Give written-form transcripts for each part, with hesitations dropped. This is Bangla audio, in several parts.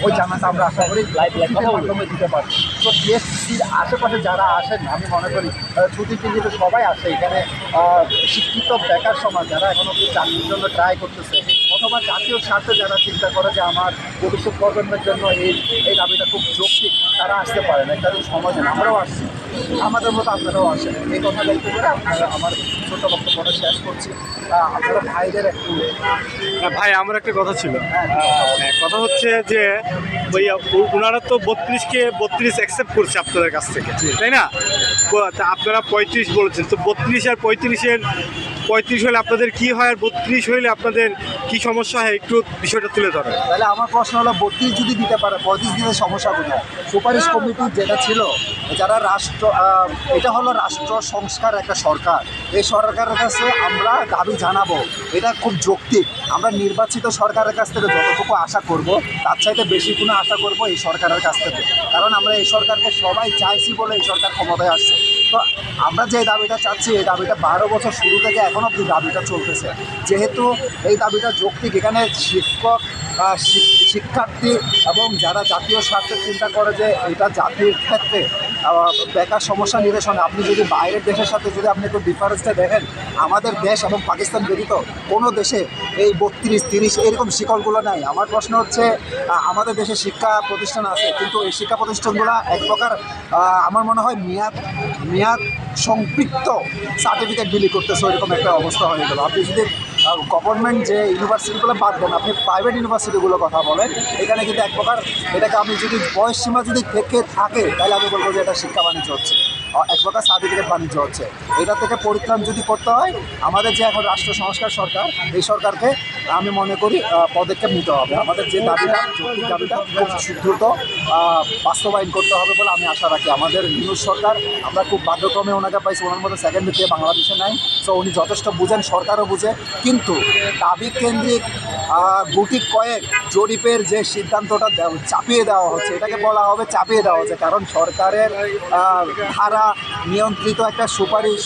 ওই জানাটা আমরা আশা করি মাধ্যমে দিতে পারি। তো টিএসসির আশেপাশে যারা আসেন আমি মনে করি ছুটির দিন কিন্তু সবাই আসে এখানে, শিক্ষিত বেকার সমাজ যারা এখনও চাকরির জন্য ট্রাই করতেছে অথবা জাতীয় স্বার্থে যারা চিন্তা করে যে আমার ভবিষ্যৎ প্রজন্মের জন্য এই দাবিটা খুব যৌক্তিক, তারা আসতে পারেন। একটা সময় দেন, আমরাও আসছি, আমাদের মতো আপনারাও আসেন। এই কথা বলতে করে আপনারা আমার ছোট বক্তব্যটা শেষ করছি। আপনারা ভাইদের একটু ভাই আমার একটা কথা ছিল, কথা হচ্ছে যে ভাইয়া ওনারা তো 32 অ্যাকসেপ্ট করছে আপনাদের কাছ থেকে, তাই না? তা আপনারা 35 বলেছেন, তো 32 আর 35 হলে আপনাদের কি হয়, আর 32 হইলে আপনাদের কি সমস্যা হয়, একটু বিষয়টা তুলে ধরেন। তাহলে আমার প্রশ্ন হলো 32 যদি দিতে পারে 35 দিতে সমস্যা কোথায়? সুপারিশ কমিটি যেটা ছিল, যারা এটা হলো রাষ্ট্র সংস্কার একটা সরকার, এই সরকারের কাছে আমরা দাবি জানাবো, এটা খুব যৌক্তিক। আমরা নির্বাচিত সরকারের কাছ থেকে যতটুকু আশা করব তার চাইতে বেশি কোনো আশা করব এই সরকারের কাছ থেকে, কারণ আমরা এই সরকারকে সবাই চাইছি বলে এই সরকার ক্ষমতায় আসছে। তো আমরা যে দাবিটা চাচ্ছি, এই দাবিটা 12 বছর শুরু থেকে এখন অবধি দাবিটা চলতেছে। যেহেতু এই দাবিটা যৌক্তিক, এখানে শিক্ষক, শিক্ষার্থী এবং যারা জাতীয় স্বার্থে চিন্তা করে যে এটা জাতির ক্ষেত্রে বেকার সমস্যা নিরসনে, আপনি যদি বাইরের দেশের সাথে যদি আপনি একটু ডিফারেন্সটা দেখেন, আমাদের দেশ এবং পাকিস্তান ব্যতীত কোনো দেশে এই 32-30 এরকম শিকলগুলো নাই। আমার প্রশ্ন হচ্ছে, আমাদের দেশে শিক্ষা প্রতিষ্ঠান আছে, কিন্তু এই শিক্ষা প্রতিষ্ঠানগুলো এক প্রকার আমার মনে হয় মেয়াদ সম্পৃক্ত সার্টিফিকেট বিলি করতেছে, ওইরকম একটা অবস্থা হয়ে গেল। আপনি যদি গভর্নমেন্ট যে ইউনিভার্সিটিগুলো বাদ দেন, আপনি প্রাইভেট ইউনিভার্সিটিগুলোর কথা বলেন, এখানে কিন্তু এক প্রকার এটাকে আমি যদি বয়স সীমা যদি থেকে থাকে, তাহলে আমি বলবো যে এটা শিক্ষা বাণিজ্য হচ্ছে, এক প্রকার সার্টিফিকেট বাণিজ্য হচ্ছে। এটা থেকে পরিত্রাণ যদি করতে হয়, আমাদের যে এখন রাষ্ট্র সংস্কার সরকার, এই সরকারকে আমি মনে করি পদক্ষেপ নিতে হবে। আমাদের যে দাবিটা, যৌক্তিক দাবিটা খুব দ্রুত বাস্তবায়ন করতে হবে বলে আমি আশা রাখি। আমাদের নিউজ সরকার, আমরা খুব বাধ্যক্রমে ওনাকে পাইছি, ওনার মধ্যে সেকেন্ড ব্যক্তি বাংলাদেশে নাই। সো উনি যথেষ্ট বুঝেন, সরকারও বুঝে, কিন্তু দাবি কেন্দ্রিক গুটি কয়েক জরিপের যে সিদ্ধান্তটা চাপিয়ে দেওয়া হচ্ছে, এটাকে বলা হবে চাপিয়ে দেওয়া হচ্ছে, কারণ সরকারের ধারা নিয়ন্ত্রিত একটা সুপারিশ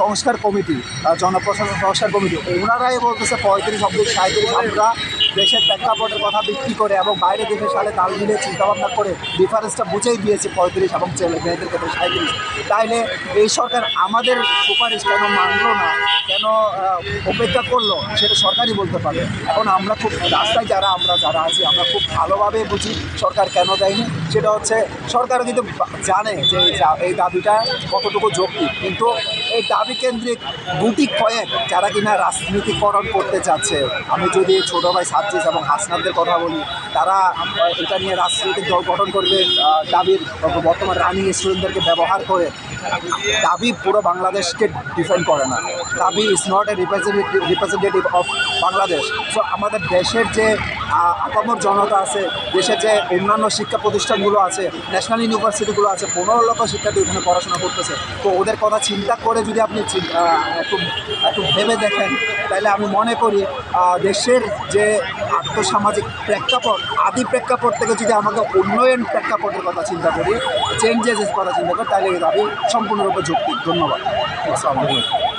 সংস্কার কমিটি, জনপ্রশাসন সংস্কার কমিটি, ওনারাই বলতেছে 35-37। আমরা দেশের প্রেক্ষাপটের কথা ভিত্তি করে এবং বাইরে দেশের সাথে তাল মিলিয়ে চিন্তাভাবনা করে ডিফারেন্সটা বুঝেই দিয়েছে 35 এবং ছেলে মেয়েদের ক্ষেত্রে 37। তাইলে এই সরকার আমাদের সুপারিশ কেন মানলো না, কেন অপেক্ষা করলো, সেটা সরকারই বলতে পারে। এখন আমরা খুব রাস্তায় যারা আছি, আমরা খুব ভালোভাবে বুঝি সরকার কেন দেয়নি। সেটা হচ্ছে সরকারও কিন্তু জানে যে এই দাবিটা কতটুকু যৌক্তিক, কিন্তু এই দাবি কেন্দ্রিক গুটি কয়েক যারা কিনা রাজনীতিকরণ করতে চাচ্ছে, আমি যদি ছোটো ভাই সাজ্জিদ এবং হাসনাদের কথা বলি, তারা এটা নিয়ে রাজনৈতিক দল গঠন করবে, দাবির বর্তমান রানিং স্টুডেন্টদেরকে ব্যবহার করে। দাবি পুরো বাংলাদেশকে ডিফেন্ড করে না, দাবি is not a representative of Bangladesh. So আমাদের দেশের যে আপামর জনতা আছে, দেশের যে অন্যান্য শিক্ষা প্রতিষ্ঠানগুলো আছে, ন্যাশনাল ইউনিভার্সিটিগুলো আছে, 15 লক্ষ শিক্ষার্থী এখানে পড়াশোনা করতেছে। তো ওদের কথা চিন্তা করে যদি আপনি একটু ভেবে দেখেন, তাহলে আমি মনে করি দেশের যে আর্থসামাজিক প্রেক্ষাপট, আদি প্রেক্ষাপট থেকে যদি আমাকে উন্নয়ন প্রেক্ষাপটের কথা চিন্তা করি, চেঞ্জেসের কথা চিন্তা করি, তাহলে এই দাবি সম্পূর্ণরূপে যৌক্তিক। ধন্যবাদ। আসসালামু আলাইকুম।